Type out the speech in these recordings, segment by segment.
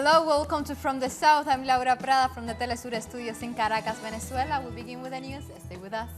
Hello, welcome to From the South. I'm Laura Prada from the Telesur Studios in Caracas, Venezuela. We begin with the news. Stay with us.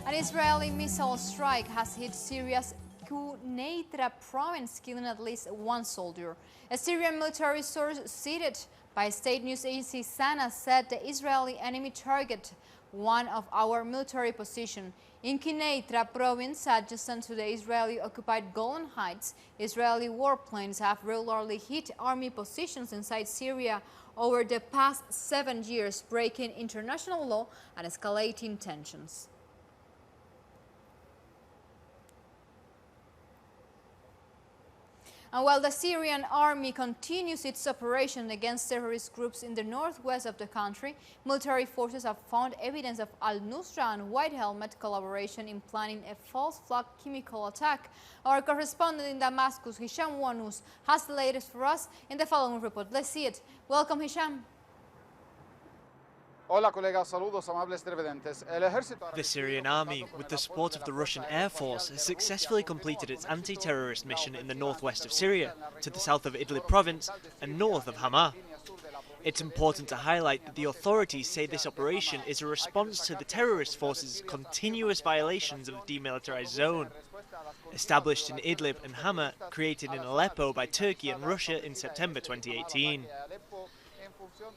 An Israeli missile strike has hit Syria's Quneitra province, killing at least one soldier. A Syrian military source cited by state news agency SANA said the Israeli enemy targeted one of our military positions. In Quneitra province, adjacent to the Israeli-occupied Golan Heights, Israeli warplanes have regularly hit army positions inside Syria over the past 7 years, breaking international law and escalating tensions. And while the Syrian army continues its operation against terrorist groups in the northwest of the country, military forces have found evidence of al-Nusra and White Helmet collaboration in planning a false flag chemical attack. Our correspondent in Damascus, Hisham Wanous, has the latest for us in the following report. Let's see it. Welcome, Hisham. The Syrian army, with the support of the Russian Air Force, has successfully completed its anti-terrorist mission in the northwest of Syria, to the south of Idlib province and north of Hama. It's important to highlight that the authorities say this operation is a response to the terrorist forces' continuous violations of the demilitarized zone. Established in Idlib and Hama, created in Aleppo by Turkey and Russia in September 2018.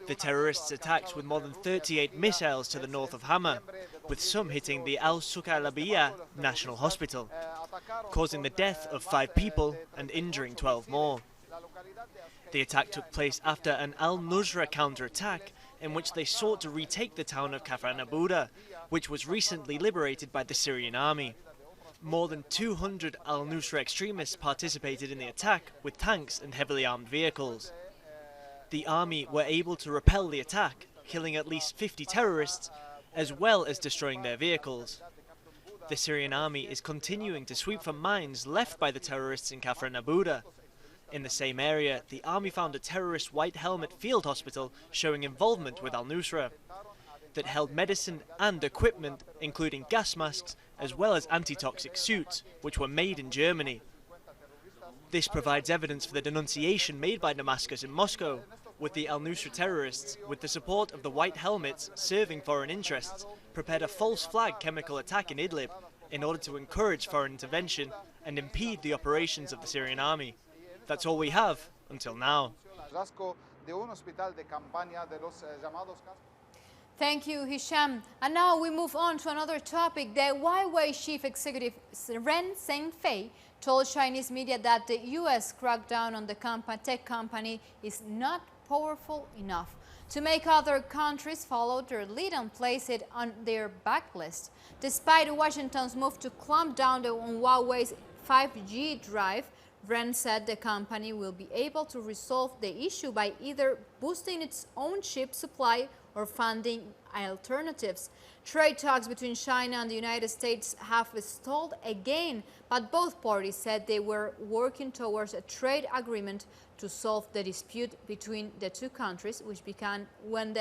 The terrorists attacked with more than 38 missiles to the north of Hama, with some hitting the Al-Suqalabiya National Hospital, causing the death of 5 people and injuring 12 more. The attack took place after an al-Nusra counter-attack in which they sought to retake the town of Kafr Nabuda, which was recently liberated by the Syrian army. More than 200 al-Nusra extremists participated in the attack with tanks and heavily armed vehicles. The army were able to repel the attack, killing at least 50 terrorists, as well as destroying their vehicles. The Syrian army is continuing to sweep for mines left by the terrorists in Kafr Nabuda. In the same area, the army found a terrorist White Helmet field hospital showing involvement with al-Nusra, that held medicine and equipment, including gas masks, as well as anti-toxic suits, which were made in Germany. This provides evidence for the denunciation made by Damascus in Moscow, with the al-Nusra terrorists, with the support of the White Helmets serving foreign interests, prepared a false flag chemical attack in Idlib in order to encourage foreign intervention and impede the operations of the Syrian army. That's all we have until now. Thank you, Hisham. And now we move on to another topic. The Huawei chief executive Ren Zhengfei told Chinese media that the U.S. crackdown on the tech company is not powerful enough to make other countries follow their lead and place it on their backlist. Despite Washington's move to clamp down on Huawei's 5G drive, Ren said the company will be able to resolve the issue by either boosting its own chip supply or funding alternatives. Trade talks between China and the United States have stalled again, but both parties said they were working towards a trade agreement to solve the dispute between the two countries, which began when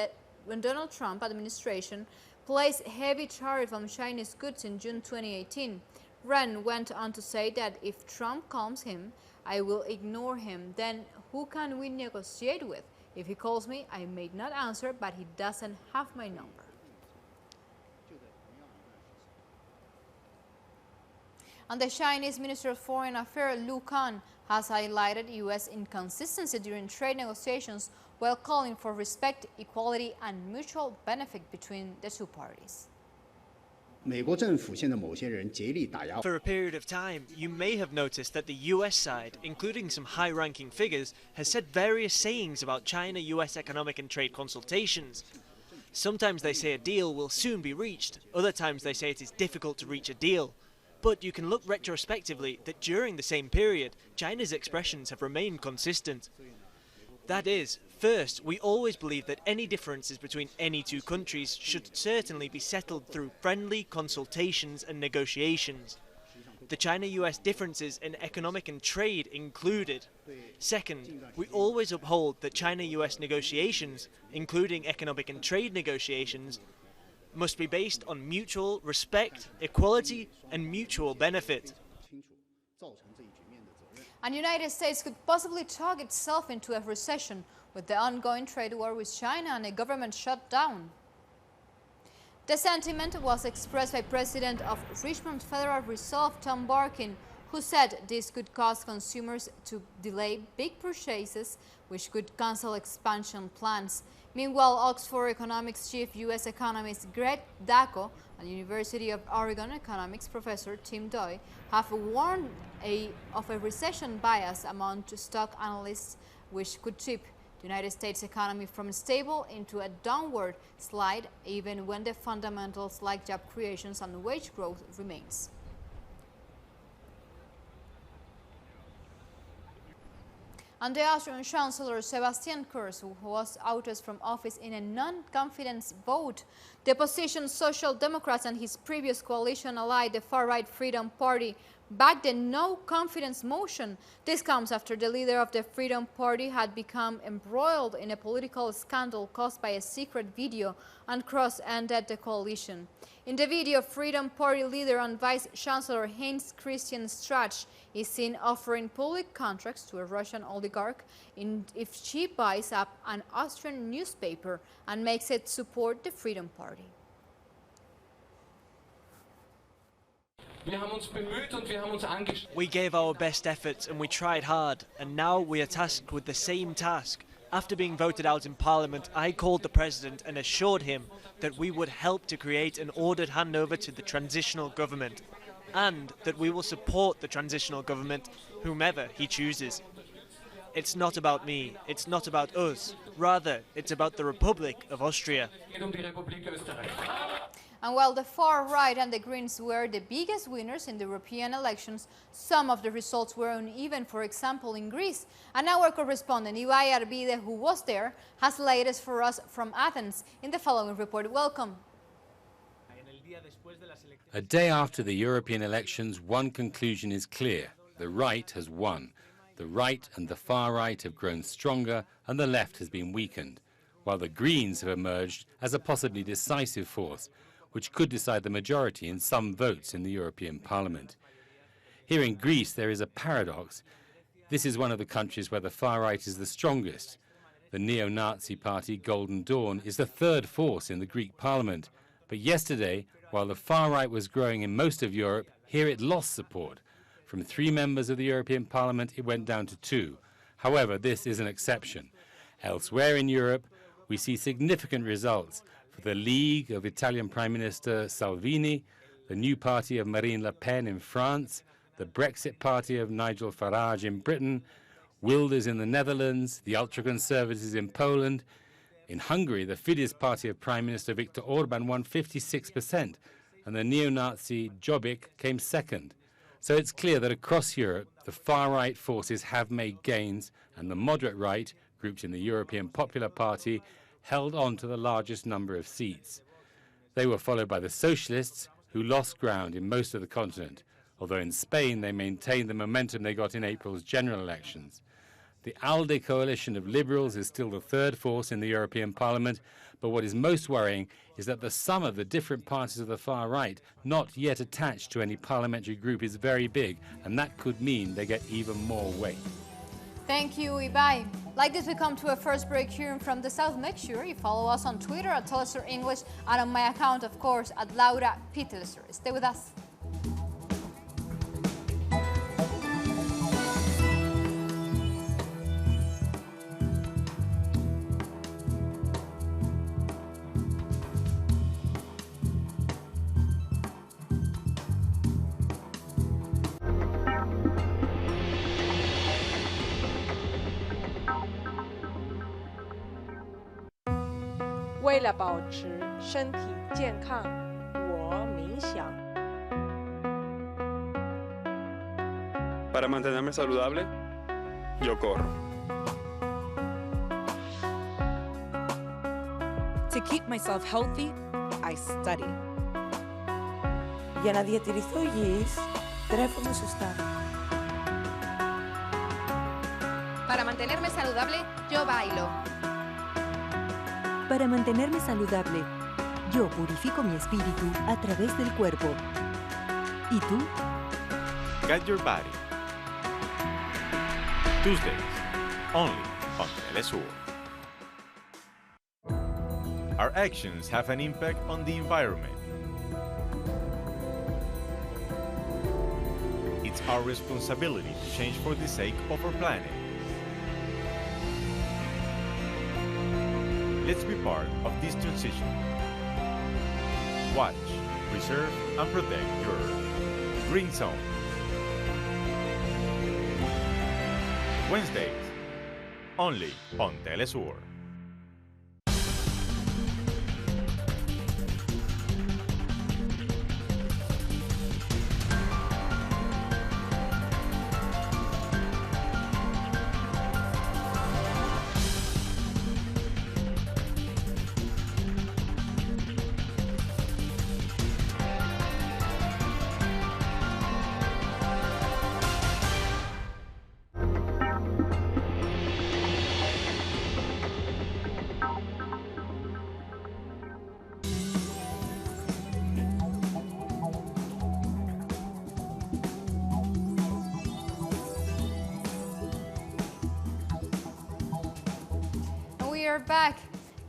Donald Trump administration placed heavy tariff on Chinese goods in June 2018. Ren went on to say that if Trump calls him, I will ignore him. Then who can we negotiate with? If he calls me, I may not answer, but he doesn't have my number. And the Chinese Minister of Foreign Affairs, Lu Kang, has highlighted U.S. inconsistency during trade negotiations while calling for respect, equality, and mutual benefit between the two parties. For a period of time, you may have noticed that the US side, including some high-ranking figures, has said various sayings about China-US economic and trade consultations. Sometimes they say a deal will soon be reached, other times they say it is difficult to reach a deal. But you can look retrospectively that during the same period, China's expressions have remained consistent. That is, first, we always believe that any differences between any two countries should certainly be settled through friendly consultations and negotiations. The China-US differences in economic and trade included, Second, we always uphold that China-US negotiations, including economic and trade negotiations, must be based on mutual respect, equality, and mutual benefit. And the United States could possibly talk itself into a recession with the ongoing trade war with China and a government shutdown. The sentiment was expressed by President of Richmond Federal Reserve, Tom Barkin, who said this could cause consumers to delay big purchases, which could cancel expansion plans. Meanwhile, Oxford economics chief U.S. economist Greg Dacko and University of Oregon economics professor Tim Doy have warned of a recession bias among stock analysts, which could tip the United States economy from stable into a downward slide, even when the fundamentals like job creations and wage growth remains. And the Austrian Chancellor Sebastian Kurz, who was ousted from office in a non-confidence vote, the opposition Social Democrats and his previous coalition ally, the Farright Freedom Party, backed the no-confidence motion. This comes after the leader of the Freedom Party had become embroiled in a political scandal caused by a secret video, and Kurz ended the coalition. In the video, Freedom Party leader and Vice Chancellor Heinz Christian Strache is seen offering public contracts to a Russian oligarch if she buys up an Austrian newspaper and makes it support the Freedom Party. We gave our best efforts and we tried hard, and now we are tasked with the same task. After being voted out in Parliament, I called the President and assured him that we would help to create an ordered handover to the transitional government, and that we will support the transitional government, whomever he chooses. It's not about me, it's not about us, rather it's about the Republic of Austria. And while the far right and the Greens were the biggest winners in the European elections, some of the results were uneven, for example in Greece. And our correspondent Ibai Arbide, who was there, has the latest for us from Athens in the following report. Welcome. A day after the European elections, one conclusion is clear. The right has won. The right and the far right have grown stronger and the left has been weakened, while the Greens have emerged as a possibly decisive force, which could decide the majority in some votes in the European Parliament. Here in Greece, there is a paradox. This is one of the countries where the far right is the strongest. The neo-Nazi party Golden Dawn is the third force in the Greek Parliament. But yesterday, while the far right was growing in most of Europe, here it lost support. From 3 members of the European Parliament, it went down to 2. However, this is an exception. Elsewhere in Europe, we see significant results for the League of Italian Prime Minister Salvini, the new party of Marine Le Pen in France, the Brexit party of Nigel Farage in Britain, Wilders in the Netherlands, the ultra-conservatives in Poland. In Hungary, the Fidesz party of Prime Minister Viktor Orban won 56%, and the neo-Nazi Jobbik came second. So it's clear that across Europe, the far-right forces have made gains, and the moderate right, grouped in the European Popular Party, held on to the largest number of seats. They were followed by the socialists, who lost ground in most of the continent, although in Spain they maintained the momentum they got in April's general elections. The ALDE coalition of liberals is still the third force in the European Parliament, but what is most worrying is that the sum of the different parties of the far right, not yet attached to any parliamentary group, is very big, and that could mean they get even more weight. Thank you, Ibai. Like this, we come to a first break here from the South. Make sure you follow us on Twitter at Telesur English and on my account, of course, at Laura P. Telesur. Stay with us.为了保持身体健康，我冥想。Para mantenerme saludable, yo corro. To keep myself healthy, I study. Για να διατηρηθώ υγιής, τρέφομαι σωστά. Para mantenerme saludable, yo bailo. Para mantenerme saludable, yo purifico mi espíritu a través del cuerpo. ¿Y tú? Get your body. Tuesdays, only on Telesur. Our actions have an impact on the environment. It's our responsibility to change for the sake of our planet. Let's be part of this transition. Watch, preserve, and protect your Earth. Green Zone. Wednesdays, only on Telesur. We are back,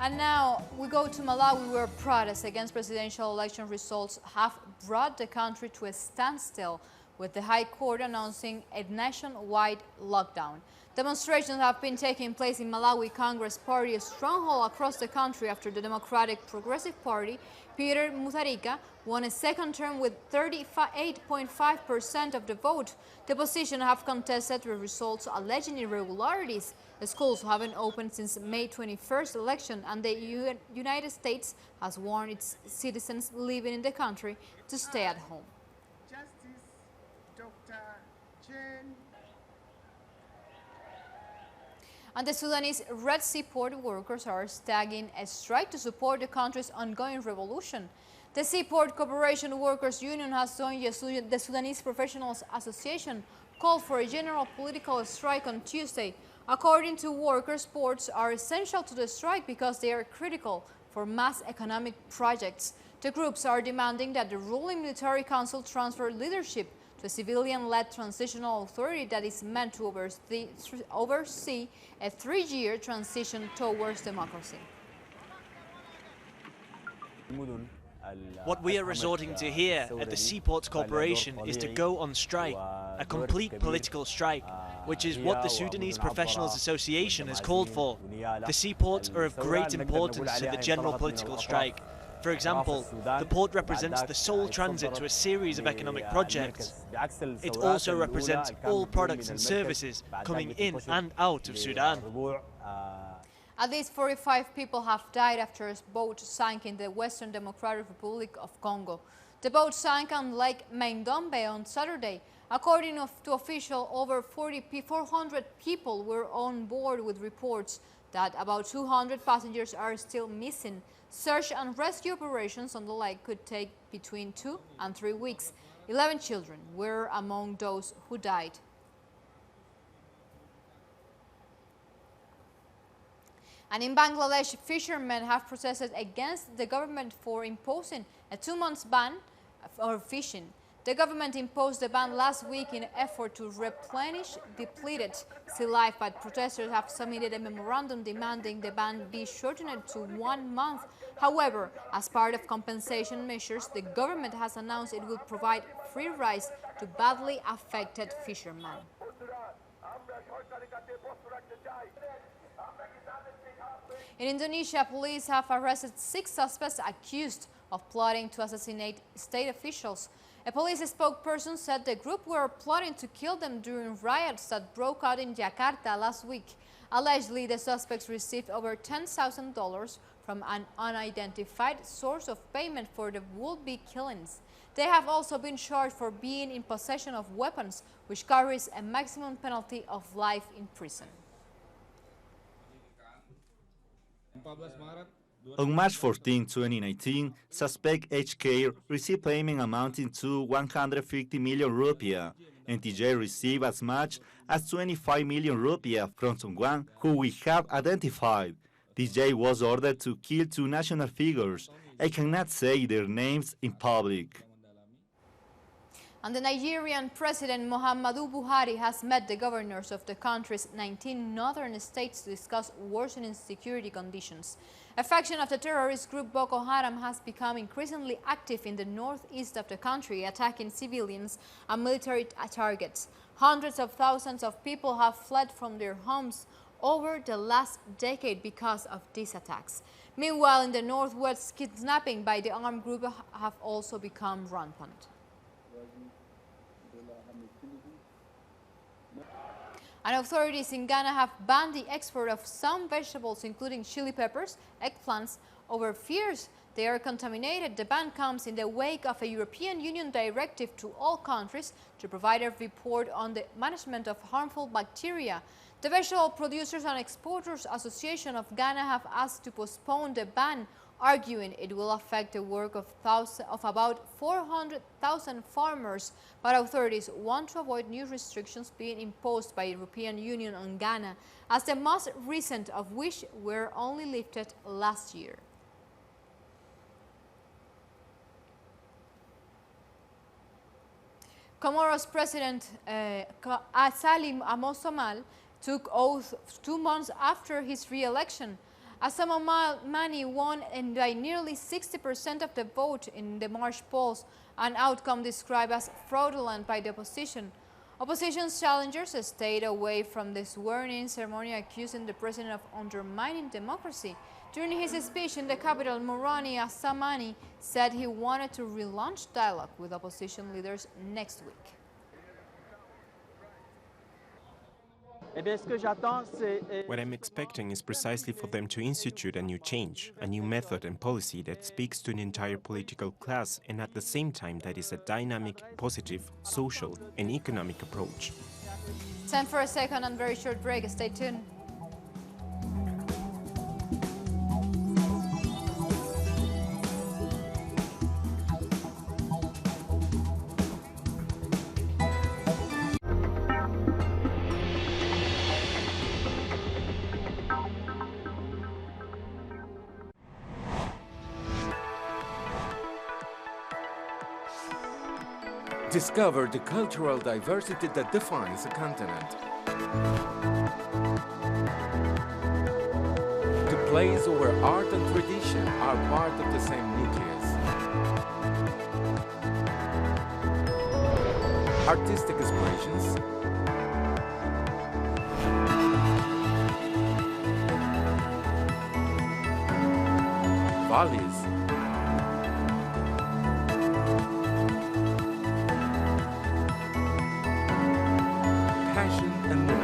and now we go to Malawi, where protests against presidential election results have brought the country to a standstill, with the High Court announcing a nationwide lockdown. Demonstrations have been taking place in Malawi Congress Party, a stronghold across the country, after the Democratic Progressive Party, Peter Mutharika, won a second term with 38.5% of the vote. The opposition have contested the results, alleging irregularities. The schools haven't opened since May 21st election, and the United States has warned its citizens living in the country to stay at home. Justice Dr. Jane. And the Sudanese Red Sea port workers are staging a strike to support the country's ongoing revolution. The Seaport Corporation Workers Union has joined the Sudanese Professionals Association, called for a general political strike on Tuesday. According to workers, ports are essential to the strike because they are critical for mass economic projects. The groups are demanding that the ruling military council transfer leadership to a civilian-led transitional authority that is meant to oversee a 3-year transition towards democracy. What we are resorting to here at the Seaports Corporation is to go on strike, a complete political strike, which is what the Sudanese Professionals Association has called for. The seaports are of great importance to the general political strike. For example, the port represents the sole transit to a series of economic projects. It also represents all products and services coming in and out of Sudan. At least 45 people have died after a boat sank in the Western Democratic Republic of Congo. The boat sank on Lake Maindombe on Saturday. According to officials, over 400 people were on board, with reports that about 200 passengers are still missing. Search and rescue operations on the lake could take between 2 and 3 weeks. 11 children were among those who died. And in Bangladesh, fishermen have protested against the government for imposing a 2-month ban for fishing. The government imposed the ban last week in an effort to replenish depleted sea life, but protesters have submitted a memorandum demanding the ban be shortened to 1 month. However, as part of compensation measures, the government has announced it will provide free rides to badly affected fishermen. In Indonesia, police have arrested 6 suspects accused of plotting to assassinate state officials. A police spokesperson said the group were plotting to kill them during riots that broke out in Jakarta last week. Allegedly, the suspects received over $10,000 from an unidentified source of payment for the would-be killings. They have also been charged for being in possession of weapons, which carries a maximum penalty of life in prison. On March 14, 2019, suspect HK received payment amounting to 150 million rupiah, and TJ received as much as 25 million rupiah from someone who we have identified. TJ was ordered to kill two national figures. I cannot say their names in public. And the Nigerian President Muhammadu Buhari has met the governors of the country's 19 northern states to discuss worsening security conditions. A faction of the terrorist group Boko Haram has become increasingly active in the northeast of the country, attacking civilians and military targets. Hundreds of thousands of people have fled from their homes over the last decade because of these attacks. Meanwhile, in the northwest, kidnapping by the armed group have also become rampant. And authorities in Ghana have banned the export of some vegetables, including chili peppers, eggplants, over fears they are contaminated. The ban comes in the wake of a European Union directive to all countries to provide a report on the management of harmful bacteria. The Vegetable Producers and Exporters Association of Ghana have asked to postpone the ban, arguing it will affect the work of about 400,000 farmers, but authorities want to avoid new restrictions being imposed by the European Union on Ghana, as the most recent of which were only lifted last year. Comoros President Salim Amosomal took oath 2 months after his re-election. Asamoah won by nearly 60% of the vote in the March polls, an outcome described as fraudulent by the opposition. Opposition's challengers stayed away from the swearing-in ceremony, accusing the president of undermining democracy. During his speech in the capital, Morani Asamani said he wanted to relaunch dialogue with opposition leaders next week. What I'm expecting is precisely for them to institute a new change, a new method and policy that speaks to an entire political class and at the same time that is a dynamic, positive, social and economic approach. Time for a second and very short break. Stay tuned. Discover the cultural diversity that defines a continent. The place where art and tradition are part of the same nucleus. Artistic expressions, values, and more.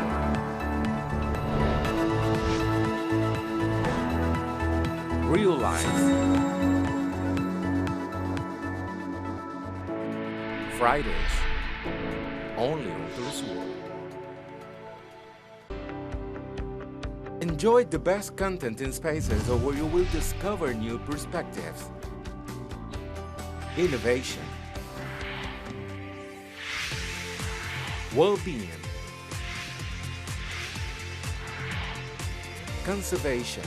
Real life. Fridays, only on Telesur. Enjoy the best content in spaces where you will discover new perspectives, innovation, well-being, conservation,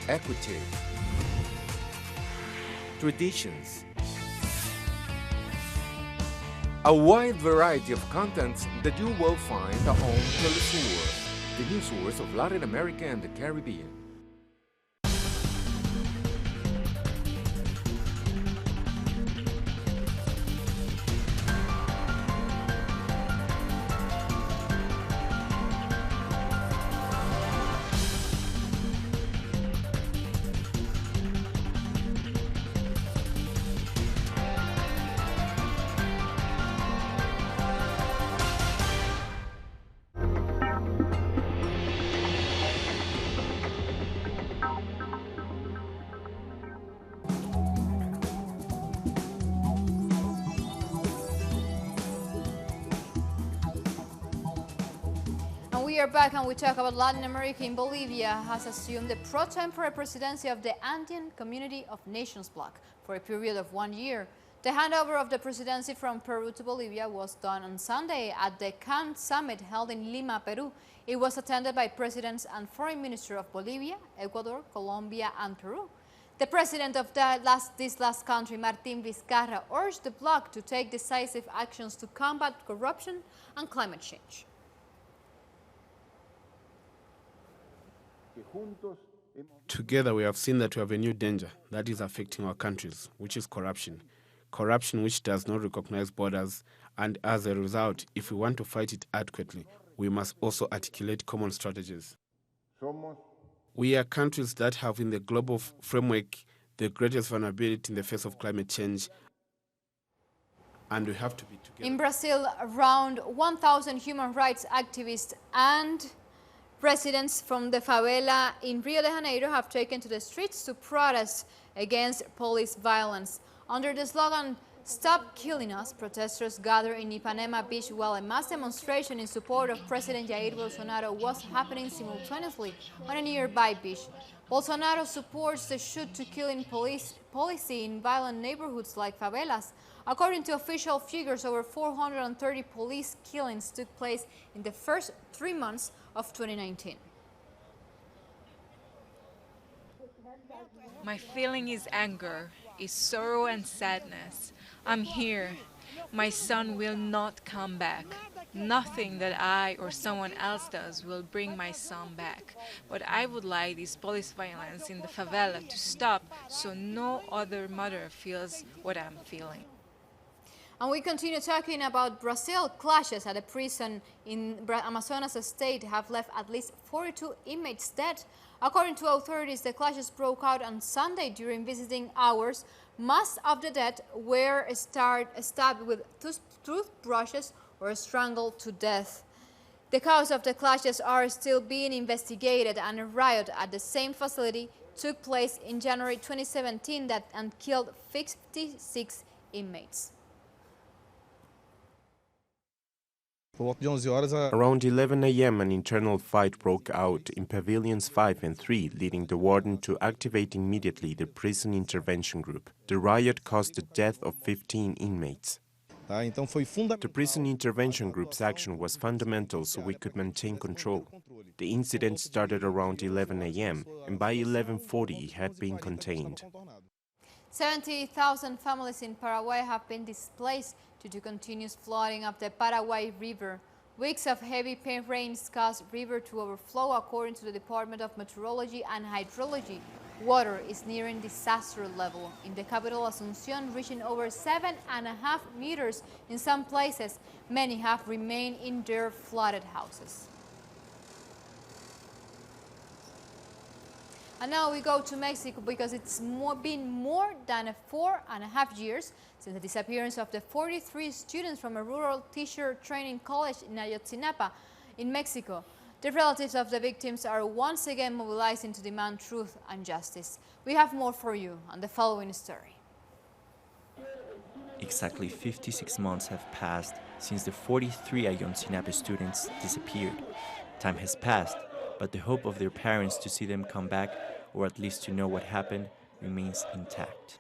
equity, traditions. A wide variety of contents that you will find on Telesur, the news source of Latin America and the Caribbean. We are back and we talk about Latin America. In Bolivia has assumed the pro tempore presidency of the Andean Community of Nations bloc for a period of 1 year. The handover of the presidency from Peru to Bolivia was done on Sunday at the CAN summit held in Lima, Peru. It was attended by presidents and foreign ministers of Bolivia, Ecuador, Colombia, and Peru. The president of this last country, Martín Vizcarra, urged the bloc to take decisive actions to combat corruption and climate change. Together we have seen that we have a new danger that is affecting our countries, which is corruption. Corruption which does not recognize borders, and as a result, if we want to fight it adequately, we must also articulate common strategies. We are countries that have in the global framework the greatest vulnerability in the face of climate change, and we have to be together. In Brazil, around 1,000 human rights activists and residents from the favela in Rio de Janeiro have taken to the streets to protest against police violence. Under the slogan, "Stop Killing Us," protesters gathered in Ipanema Beach while a mass demonstration in support of President Jair Bolsonaro was happening simultaneously on a nearby beach. Bolsonaro supports the shoot-to-killing policy in violent neighborhoods like favelas. According to official figures, over 430 police killings took place in the first 3 months of 2019. My feeling is anger, is sorrow and sadness. I'm here. My son will not come back. Nothing that I or someone else does will bring my son back. But I would like this police violence in the favela to stop so no other mother feels what I'm feeling. And we continue talking about Brazil. Clashes at a prison in Amazonas state have left at least 42 inmates dead. According to authorities, the clashes broke out on Sunday during visiting hours. Most of the dead were stabbed with toothbrushes or strangled to death. The cause of the clashes are still being investigated, and a riot at the same facility took place in January 2017 and killed 56 inmates. Around 11 a.m., an internal fight broke out in Pavilions 5 and 3, leading the warden to activate immediately the prison intervention group. The riot caused the death of 15 inmates. The prison intervention group's action was fundamental so we could maintain control. The incident started around 11 a.m., and by 11:40 it had been contained. 70,000 families in Paraguay have been displaced due to continuous flooding of the Paraguay River. Weeks of heavy rains caused river to overflow, according to the Department of Meteorology and Hydrology. Water is nearing disaster level in the capital Asunción, reaching over 7.5 meters in some places. Many have remained in their flooded houses. And now we go to Mexico because it's been more than 4.5 years since the disappearance of the 43 students from a rural teacher training college in Ayotzinapa in Mexico. The relatives of the victims are once again mobilizing to demand truth and justice. We have more for you on the following story. Exactly 56 months have passed since the 43 Ayotzinapa students disappeared. Time has passed, but the hope of their parents to see them come back, or at least to know what happened, remains intact.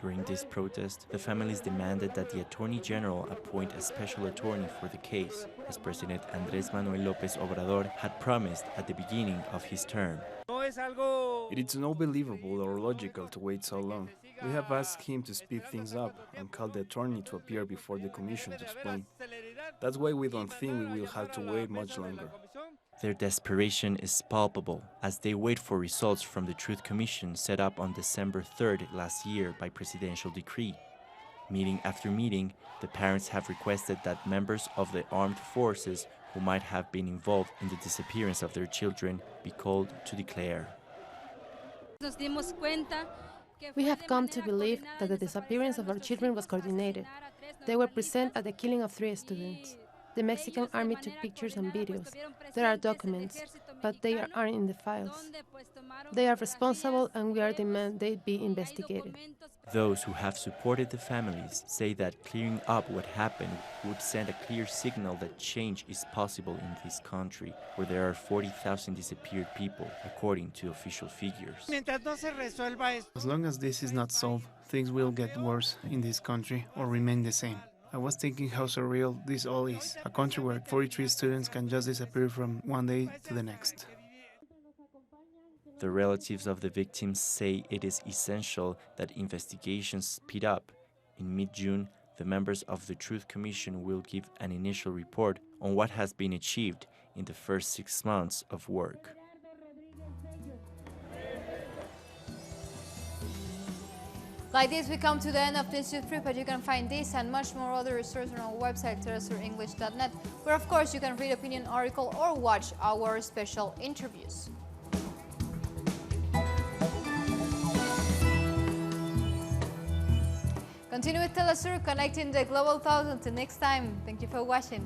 During this protest, the families demanded that the Attorney General appoint a special attorney for the case, as President Andrés Manuel López Obrador had promised at the beginning of his term. It is unbelievable or logical to wait so long. We have asked him to speed things up and call the attorney to appear before the commission to explain. That's why we don't think we will have to wait much longer. Their desperation is palpable as they wait for results from the Truth Commission set up on December 3rd last year by presidential decree. Meeting after meeting, the parents have requested that members of the armed forces who might have been involved in the disappearance of their children be called to declare. We have come to believe that the disappearance of our children was coordinated. They were present at the killing of 3 students. The Mexican army took pictures and videos. There are documents, but they aren't in the files. They are responsible and we are demanding they be investigated. Those who have supported the families say that clearing up what happened would send a clear signal that change is possible in this country, where there are 40,000 disappeared people, according to official figures. As long as this is not solved, things will get worse in this country or remain the same. I was thinking how surreal this all is, a country where 43 students can just disappear from one day to the next. The relatives of the victims say it is essential that investigations speed up. In mid-June, the members of the Truth Commission will give an initial report on what has been achieved in the first 6 months of work. Like this, we come to the end of this youth report. You can find this and much more other resources on our website, terrestrialenglish.net, where of course you can read opinion article or watch our special interviews. Continue with Telesur, connecting the global thought. Until next time, thank you for watching.